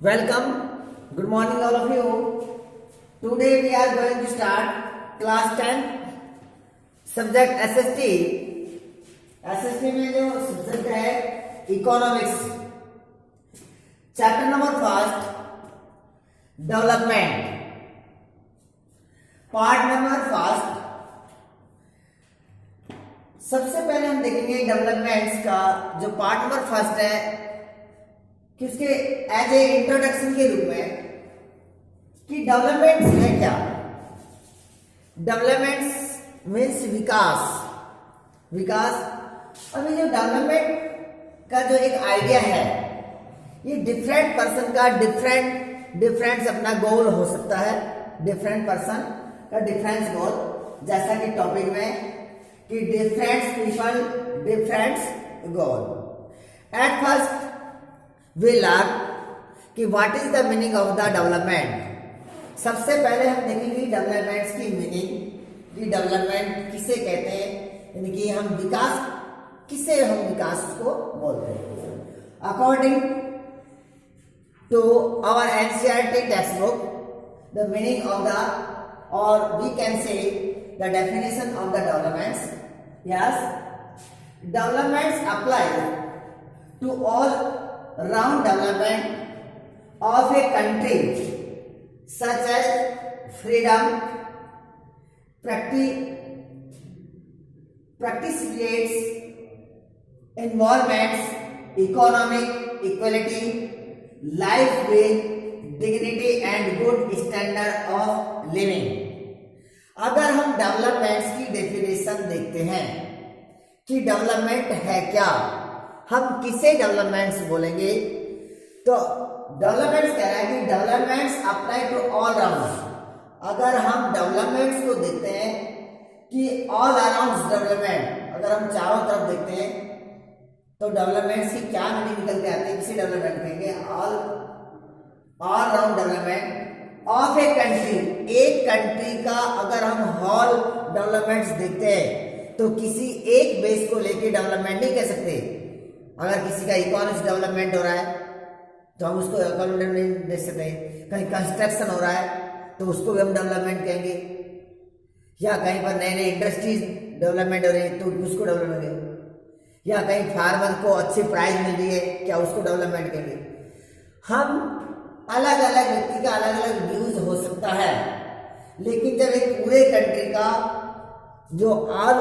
Welcome. Good morning, all of you. Today we are going to start class 10 subject SST. SST में जो subject है economics, chapter number first development, part number first. सबसे पहले हम देखेंगे developments का जो पार्ट नंबर फर्स्ट है कि उसके एज ए इंट्रोडक्शन के रूप में कि डेवलपमेंट्स है क्या। डेवलपमेंट्स मीन्स विकास। अभी जो डेवलपमेंट का जो एक आइडिया है, ये डिफरेंट पर्सन का डिफरेंट अपना गोल हो सकता है। डिफरेंट पर्सन का डिफरेंट गोल, जैसा कि टॉपिक में कि different people different goal. At first we learn कि what is the meaning of the development. सबसे पहले हम देखेंगे डेवलपमेंट्स की मीनिंग कि डेवलपमेंट किसे कहते हैं, यानी कि हम विकास किसे हम विकास को बोलते हैं। According to our NCERT text book, the meaning of the और we can say the definition of the developments. Yes, developments apply to all round development of a country such as freedom, participants, environments, economic equality, life with dignity and good standard of living। अगर हम developments की definition देखते हैं कि development है क्या, हम किसे डेवलपमेंट्स बोलेंगे, तो डेवलपमेंट्स कह रहा है कि developments apply to all round. अगर हम डेवलपमेंट्स को देखते हैं कि ऑल अराउंड डेवलपमेंट, अगर हम चारों तरफ देखते हैं तो डेवलपमेंट्स की क्या मीनिंग निकल के आती है, किसे डेवलपमेंट कहेंगे, all round development of a country. एक कंट्री का अगर हम हॉल डेवलपमेंट्स देखते हैं तो किसी एक बेस को लेके डेवलपमेंट नहीं कह सकते। अगर किसी का इकोनॉमिक डेवलपमेंट हो रहा है तो हम उसको इकोनॉमिक नहीं दे सकते। कहीं कंस्ट्रक्शन हो रहा है तो उसको भी हम डेवलपमेंट कहेंगे, या कहीं पर नए नए इंडस्ट्रीज डेवलपमेंट हो रही है तो उसको डेवलपमेंट कहेंगे, या कहीं फार्मर को अच्छी प्राइस मिल रही है क्या उसको डेवलपमेंट कहेंगे। हम अलग अलग व्यक्ति का अलग अलग व्यूज हो सकता है, लेकिन जब एक पूरे कंट्री का जो ऑल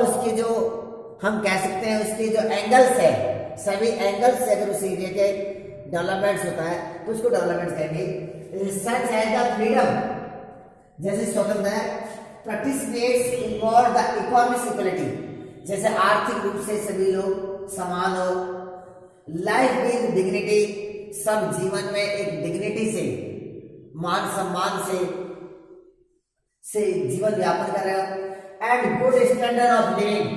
उसके जो हम कह सकते हैं उसके जो एंगल्स है, सभी एंगल्स से अगर उस एरिया के डेवलपमेंट्स होता है तो उसको डेवलपमेंट कहेंगे। सच एज द फ्रीडम, जैसे स्वतंत्रता है, participates involve the economic equality, जैसे आर्थिक रूप से सभी लोग समान हो। लाइफ विद डिग्निटी, सब जीवन में एक डिग्निटी से, मान सम्मान से जीवन यापन कर रहे हो। And good standard of living,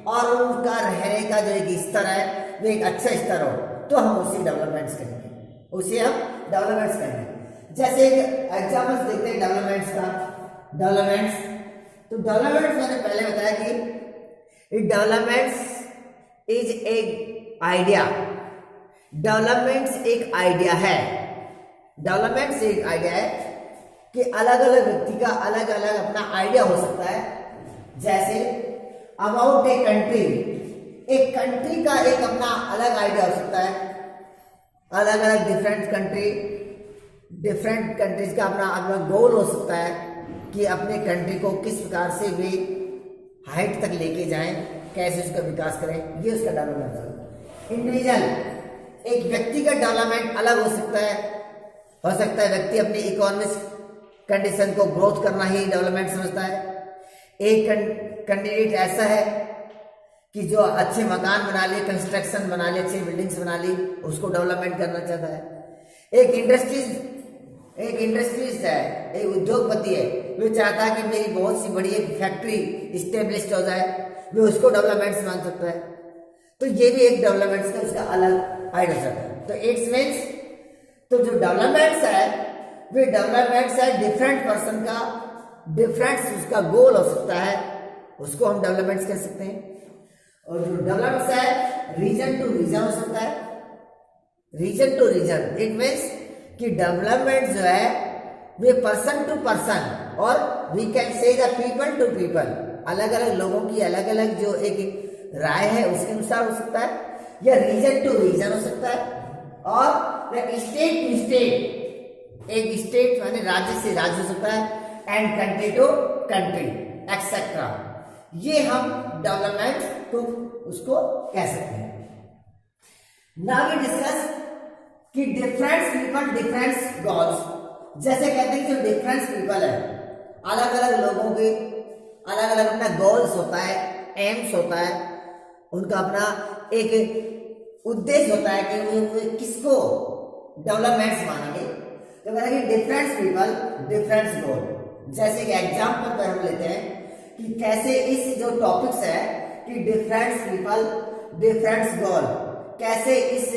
और उनका रहने का जो एक स्तर है वो एक अच्छा स्तर हो, तो हम उसे डेवलपमेंट्स कहेंगे, उसे हम डेवलपमेंट्स कहेंगे। जैसे एक एग्जाम्पल्स देखते हैं डेवलपमेंट्स का। तो डेवलपमेंट्स मैंने पहले बताया कि डेवलपमेंट्स इज एक आइडिया। डेवलपमेंट्स एक आइडिया है। डेवलपमेंट्स एक आइडिया है कि अलग अलग व्यक्ति का अलग अलग अपना आइडिया हो सकता है। जैसे अबाउट ए कंट्री, एक कंट्री का एक अपना अलग आइडिया हो सकता है। अलग अलग डिफरेंट कंट्रीज का अपना गोल हो सकता है कि अपने कंट्री को किस प्रकार से वे हाइट तक लेके जाएं, कैसे उसका विकास करें, ये उसका डेवलपमेंट है। इंडिविजुअल, एक व्यक्ति का डेवलपमेंट अलग हो सकता है व्यक्ति अपनी इकोनॉमिक कंडीशन को ग्रोथ करना ही डेवलपमेंट समझता है। एक कैंडिडेट ऐसा है कि जो अच्छे मकान बना लिए, कंस्ट्रक्शन बना लिए, अच्छी बिल्डिंग्स बना ली, उसको डेवलपमेंट करना चाहता है। एक इंडस्ट्रीज है, एक उद्योगपति है, वो चाहता है कि मेरी बहुत सी बड़ी एक फैक्ट्री इस्टेब्लिश हो जाए, वो उसको डेवलपमेंट मान सकता है। तो ये भी एक डेवलपमेंट का उसका अलग आइडिया है। तो इट्स मीन्स, तो जो डेवलपमेंट्स है वे डेवलपमेंट्स है डिफरेंट पर्सन का डिफरेंट उसका गोल हो सकता है, उसको हम डेवलपमेंट्स कह सकते हैं। और जो डेवलप्स है रीजन टू रीजन हो सकता है, region to region, it means कि डेवलपमेंट जो है वे पर्सन टू पर्सन और we can say the people to people, अलग अलग लोगों की अलग अलग जो एक राय है उसके अनुसार हो सकता है, या रीजन टू रीजन हो सकता है, और स्टेट टू स्टेट, एक स्टेट माने राज्य से राज्य हो सकता है, and country to country etcetera. ये हम डेवलपमेंट को उसको कह सकते हैं। नाउ वी डिस्कस कि डिफरेंट पीपल डिफरेंट गोल्स, जैसे कहते हैं कि जो डिफरेंट पीपल है, अलग अलग लोगों के अलग अलग अपना गोल्स होता है, एम्स होता है, उनका अपना एक उद्देश्य होता है कि वो किसको डेवलपमेंट्स मानेंगे। तो कहते हैं कि डिफरेंट पीपल डिफरेंट गोल। जैसे कि एग्जाम्पल पर हम लेते हैं कि कैसे इस जो टॉपिक्स है कि डिफरेंट पीपल डिफरेंट गोल, कैसे इस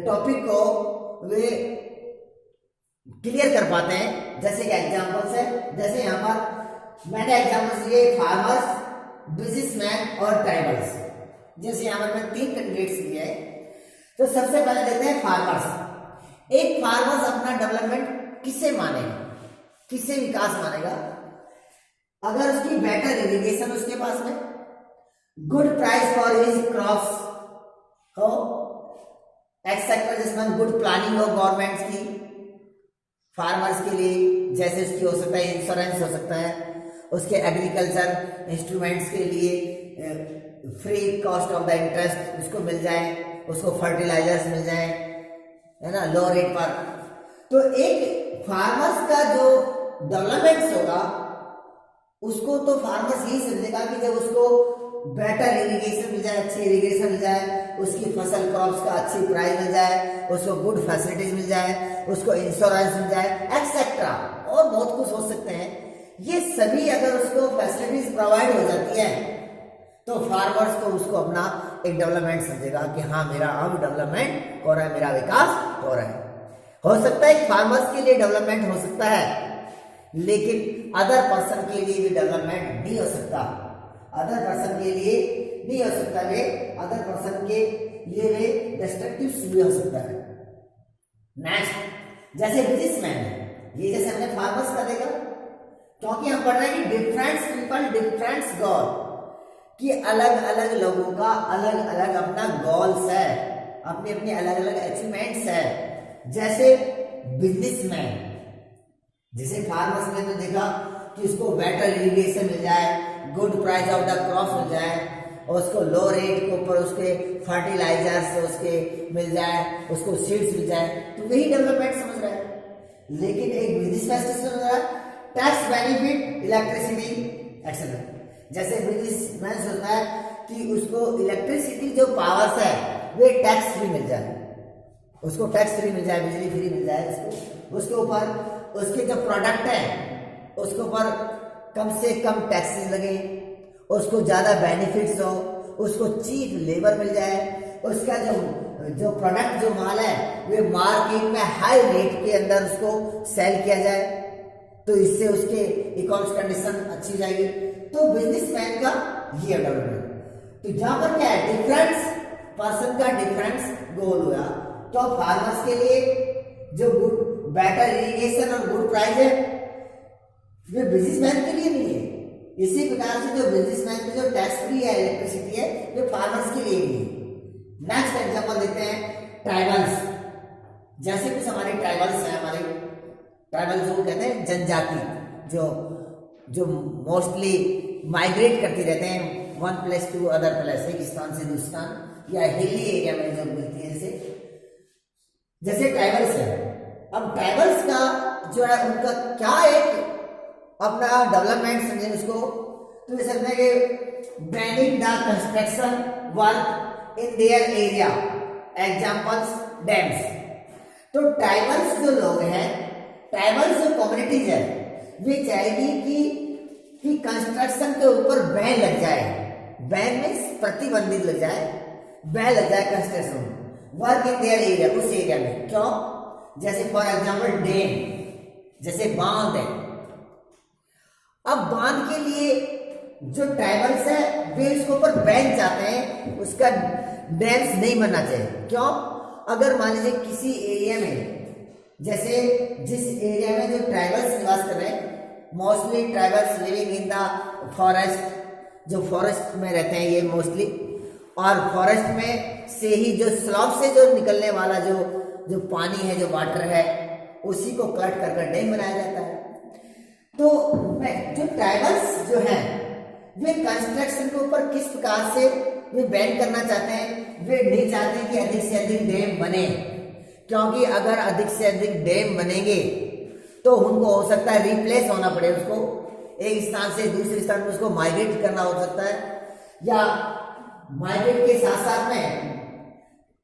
टॉपिक को वे क्लियर कर पाते हैं। जैसे कि एग्जाम्पल्स है, जैसे यहाँ पर मैंने एग्जाम्पल्स लिए फार्मर्स, बिजनेसमैन और ट्राइबल्स। जैसे यहाँ पर मैं 3 कैंडिडेट्स लिए हैं। तो सबसे पहले देते हैं फार्मर्स। एक फार्मर्स अपना डेवलपमेंट किससे मानेगा, किससे विकास मानेगा? अगर उसकी बेटर इरिगेशन उसके पास में, good price for his crops हो, एक्सेट्रा, जिसमें गुड प्लानिंग हो गवर्नमेंट की फार्मर्स के लिए, जैसे उसकी हो सकता है इंश्योरेंस हो सकता है, उसके एग्रीकल्चर इंस्ट्रूमेंट्स के लिए free cost of the interest उसको मिल जाए, उसको फर्टिलाइजर्स मिल जाए, है ना, लो रेट पर। तो एक फार्मर्स का जो डेवलपमेंट होगा उसको तो फार्मर्स यही समझेगा कि जब उसको बेटर इरिगेशन मिल जाए, अच्छी इरिगेशन मिल जाए, उसकी फसल क्रॉप्स का अच्छी प्राइस मिल जाए, उसको गुड फैसिलिटीज मिल जाए, उसको इंश्योरेंस मिल जाए, एक्सेट्रा, और बहुत कुछ हो सकते हैं। ये सभी अगर उसको फैसिलिटीज प्रोवाइड हो जाती है तो फार्मर्स तो उसको अपना एक डेवलपमेंट समझेगा कि हाँ मेरा अब डेवलपमेंट हो रहा है, मेरा विकास हो रहा है। हो सकता है फार्मर्स के लिए डेवलपमेंट हो सकता है, लेकिन अदर पर्सन के लिए भी डेवलपमेंट नहीं हो सकता। अदर पर्सन के लिए नहीं हो सकता, वे अदर पर्सन के लिए वे डिस्ट्रक्टिव भी हो सकता है। नेक्स्ट, जैसे बिजनेसमैन है, ये जैसे हमने फार्मर्स का देखा, क्योंकि हम पढ़ रहे हैं कि डिफरेंट पीपल डिफरेंट गोल, कि अलग अलग लोगों का अलग अलग अपना गोल्स है, अपने अपने अलग अलग अचीवमेंट्स है। जैसे बिजनेसमैन, जैसे फार्मर्स ने तो देखा कि उसको बेटर इरिगेशन मिल जाए, good price of the crop मिल जाए, और उसको लो रेट के ऊपर उसके फर्टिलाइजर्स उसके मिल जाए, उसको सीड्स मिल जाए, तो वही डेवलपमेंट समझ रहा है। लेकिन एक बिजनेस समझ रहा है टैक्स बेनिफिट, इलेक्ट्रिसिटी एक्सेट्रा। जैसे बिजनेसमैन सोचता है कि उसको इलेक्ट्रिसिटी जो पावर्स है वे टैक्स फ्री मिल जाए, उसको टैक्स फ्री मिल जाए, बिजली फ्री मिल जाए, उसके ऊपर उसके जो प्रोडक्ट है उसके ऊपर कम से कम टैक्सेस लगे, उसको ज़्यादा बेनिफिट्स हो, उसको चीप लेबर मिल जाए, उसका जो प्रोडक्ट जो माल है वे मार्केट में हाई रेट के अंदर उसको सेल किया जाए, तो इससे उसके इकोनॉमिक कंडीशन अच्छी जाएगी। तो बिजनेसमैन का ये डेवलपमेंट। तो जहां पर क्या है, डिफरेंट पर्सन का डिफरेंट गोल हुआ। तो फार्मर्स के लिए जो गुड बेटर इरिगेशन और गुड प्राइस है वे बिजनेसमैन के लिए नहीं है। इसी प्रकार से जो बिजनेसमैन की जो टैक्स फ्री है इलेक्ट्रिसिटी है वे फार्मर्स के लिए नहीं है। नेक्स्ट एग्जांपल देते हैं ट्राइबल्स। जैसे कुछ हमारे ट्राइबल्स हैं, हमारे ट्राइबल जो कहते हैं जनजाति, जो मोस्टली माइग्रेट करती रहते हैं one place to other place, एक स्थान से दूसरे स्थान या हिली एरिया में जो मिलती है, जैसे ट्राइबल्स है। अब ट्राइबल्स का जो है उनका क्या एक अपना डेवलपमेंट समझे उसको, तो ये समझे कि branding the construction work in their area, examples dams. तो ट्राइबल्स जो लोग हैं, ट्राइबल्स जो कम्युनिटीज है, वे चाहेगी कि कंस्ट्रक्शन के ऊपर बैन लग जाए, बैन में प्रतिबंधित लग जाए, बैन लग जाए construction work in their area, उस एरिया में। क्यों? जैसे फॉर एग्जांपल डैम, जैसे बांध है। अब बांध के लिए जो ट्राइबल्स है वे उसके ऊपर बैन चाहते हैं, उसका डैम्स नहीं बनना चाहिए। क्यों? अगर मान लीजिए किसी एरिया में, जैसे जिस एरिया में जो ट्राइबल्स निवास कर रहे हैं, mostly tribals living in the forest, जो फॉरेस्ट में रहते हैं ये मोस्टली, और फॉरेस्ट में से ही जो स्लॉप से जो निकलने वाला जो पानी है, जो वाटर है, उसी को कट कर कर डैम बनाया जाता है। तो जो ट्राइबल्स जो हैं वे कंस्ट्रक्शन के ऊपर किस प्रकार से वे बैन करना चाहते हैं, वे नहीं चाहते कि अधिक से अधिक डैम बने, क्योंकि अगर अधिक से अधिक डैम बनेंगे तो उनको हो सकता है रिप्लेस होना पड़े, उसको एक स्थान से दूसरे स्थान में उसको माइग्रेट करना हो सकता है, या माइग्रेट के साथ साथ में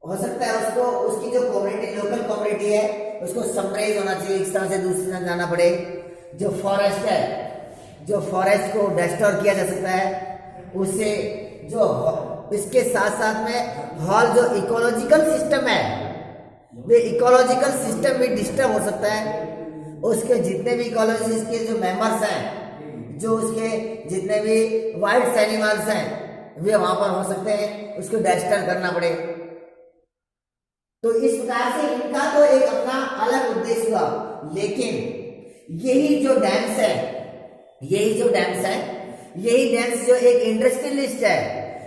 हो सकता है उसको उसकी जो कम्युनिटी, लोकल कम्युनिटी है, उसको समराइज होना चाहिए, एक स्थान से दूसरे स्थान जाना पड़े। जो फॉरेस्ट है, जो फॉरेस्ट को डिस्ट्रॉय किया जा सकता है उससे, जो इसके साथ साथ में हॉल जो इकोलॉजिकल सिस्टम है, वे इकोलॉजिकल सिस्टम भी डिस्टर्ब हो सकता है। उसके जितने भी इकोलॉजी के जो मेंबर्स हैं, जो उसके जितने भी वाइल्ड एनिमल्स हैं, वे वहां पर हो सकते हैं, उसको डिस्टर्ब करना पड़े। तो इस प्रकार से इनका तो एक अपना अलग उद्देश्य हुआ, लेकिन यही जो डैम्स है, यही डैम्स जो एक इंडस्ट्रियलिस्ट है,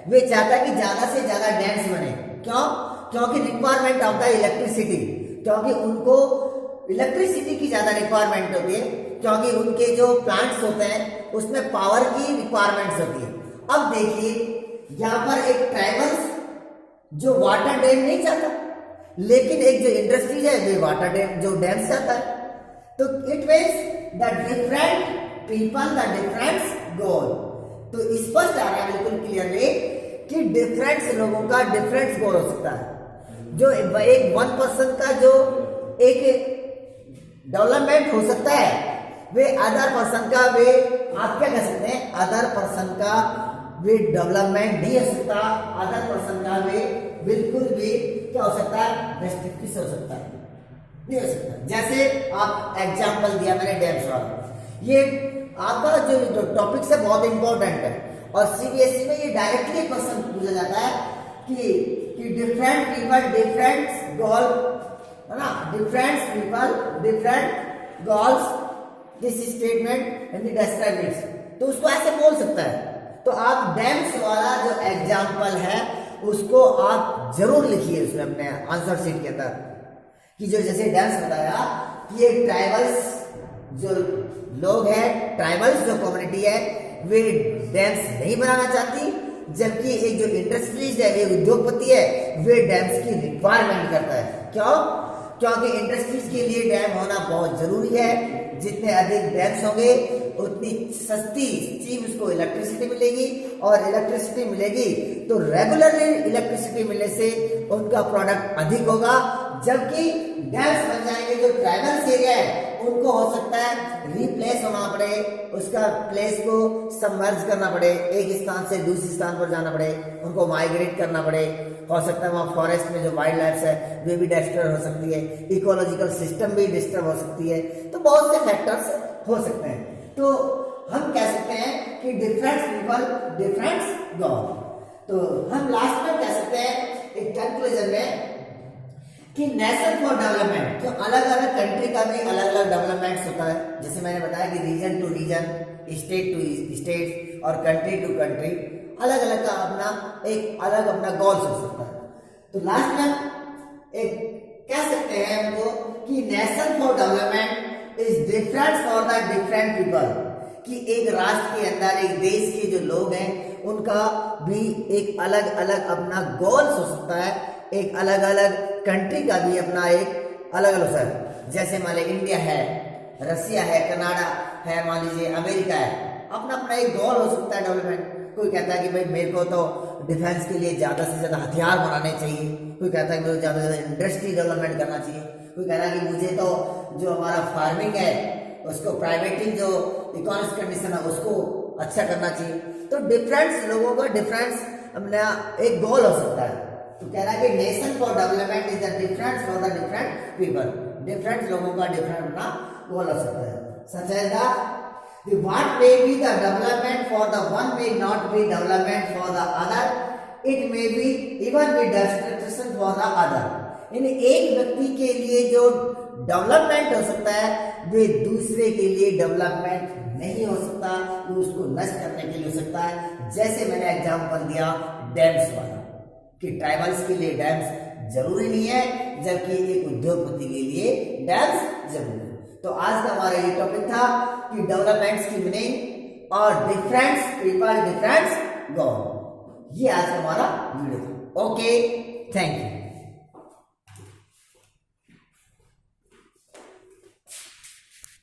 वे चाहता है कि ज्यादा से ज्यादा डैम्स बने। क्यों? क्योंकि रिक्वायरमेंट ऑफ द इलेक्ट्रिसिटी, क्योंकि उनको इलेक्ट्रिसिटी की ज्यादा रिक्वायरमेंट होती है, क्योंकि उनके जो प्लांट्स होते हैं उसमें पावर की रिक्वायरमेंट्स होती है। अब देखिए यहाँ पर एक ट्राइबल्स जो वाटर डैम नहीं चाहता, लेकिन एक जो इंडस्ट्रीज है वे वाटर डैम, जो डैम चाहता है। तो it means the different people the different गोल। तो स्पष्ट आ रहा है बिल्कुल क्लियरली कि डिफरेंट लोगों का डिफरेंट गोल हो सकता है। जो एक वन पर्सन का जो एक डेवलपमेंट हो सकता है, वे अदर पर्सन का, वे आप क्या कह सकते हैं, अदर पर्सन का वे डेवलपमेंट नहीं हो सकता, अदर पर्सन का वे बिल्कुल भी क्या हो सकता है, रेस्ट्रिक्टिव हो सकता है, नहीं हो सकता। जैसे आप एग्जांपल दिया मैंने डैम्स वाला, ये आपका जो टॉपिक है बहुत इंपॉर्टेंट है, और सीबीएसई में ये डायरेक्टली क्वेश्चन पूछा जाता है कि डिफरेंट पीपल डिफरेंट गोल, है ना, different people different goals, this statement and describe it. तो उसको ऐसे बोल सकता है। तो आप डैम्स वाला जो एग्जांपल है उसको आप जरूर लिखिए उसमें अपने आंसर शीट के अंदर, कि जो जैसे डैम्स बताया कि ये ट्राइबल्स जो लोग हैं, ट्राइबल्स जो कम्युनिटी है, वे डैम्स नहीं बनाना चाहती, जबकि एक जो इंडस्ट्रीज है, एक उद्योगपति है, वे डैम्स की रिक्वायरमेंट करता है। क्यों? क्योंकि इंडस्ट्रीज के लिए डैम होना बहुत जरूरी है। जितने अधिक डैम्स होंगे उतनी सस्ती चीज उसको इलेक्ट्रिसिटी मिलेगी, और इलेक्ट्रिसिटी मिलेगी तो रेगुलरली इलेक्ट्रिसिटी मिलने से उनका प्रोडक्ट अधिक होगा। जबकि डैम्स बन जाएंगे, जो ट्राइबल्स एरिया है उनको हो सकता है रिप्लेस होना पड़े, उसका प्लेस को सबमर्ज करना पड़े, एक स्थान से दूसरे स्थान पर जाना पड़े, उनको माइग्रेट करना पड़े। हो सकता है वहाँ फॉरेस्ट में जो वाइल्ड लाइफ है वे भी डिस्टर्ब हो सकती है, इकोलॉजिकल सिस्टम भी डिस्टर्ब हो सकती है। तो बहुत से फैक्टर्स हो सकते हैं। तो हम कह सकते हैं कि डिफरेंट पीपल डिफरेंट गॉड। तो हम लास्ट में कह सकते हैं एक कंक्लूजन में कि नेशन फॉर डेवलपमेंट, जो अलग अलग कंट्री का भी अलग अलग डेवलपमेंट होता है। जैसे मैंने बताया कि region to region, state to state और कंट्री टू कंट्री अलग अलग का अपना एक अलग अपना गोल्स हो सकता है। तो लास्ट में एक कह सकते हैं हमको कि nation for development is different for the different people, कि एक राष्ट्र के अंदर, एक देश के जो लोग हैं उनका भी एक अलग अलग अपना गोल्स हो सकता है, एक अलग अलग कंट्री का भी अपना एक अलग अलग सर। जैसे मान लीजिए इंडिया है, रसिया है, कनाडा है, मान लीजिए अमेरिका है, अपना अपना एक गोल हो सकता है डेवलपमेंट। कोई कहता है कि भाई मेरे को तो डिफेंस के लिए ज्यादा से ज्यादा हथियार बनाने चाहिए, कोई कहता है कि मुझे ज्यादा से ज्यादा इंडस्ट्री डेवलपमेंट करना चाहिए, कोई कहता है कि मुझे तो जो हमारा फार्मिंग है उसको प्राइवेटिंग जो इकोनॉमिक कंडीशन है उसको अच्छा करना चाहिए। तो डिफरेंट लोगों का डिफरेंस अपना एक गोल हो सकता है। तो कह रहा है कि nation for development is the difference for the different people, different लोगों का डिफरेंट अपना गोल हो सकता है। सच है the what may be the development for the one may not be development for the other, it may be even be destruction for the other। इन एक व्यक्ति के लिए जो डेवलपमेंट हो सकता है वे दूसरे के लिए डेवलपमेंट नहीं हो सकता, वो उसको नष्ट करने के लिए हो सकता है। जैसे मैंने एग्जांपल दिया डैम्स वाला कि ट्राइबल्स के लिए डैम्स जरूरी नहीं है, जबकि एक उद्योगपति के लिए डैम्स जरूरी है। तो आज का हमारा ये टॉपिक था कि डेवलपमेंट्स की मीनिंग और डिफरेंस पीपल डिफरेंस गॉड। ये आज का हमारा वीडियो था। Okay, thank you.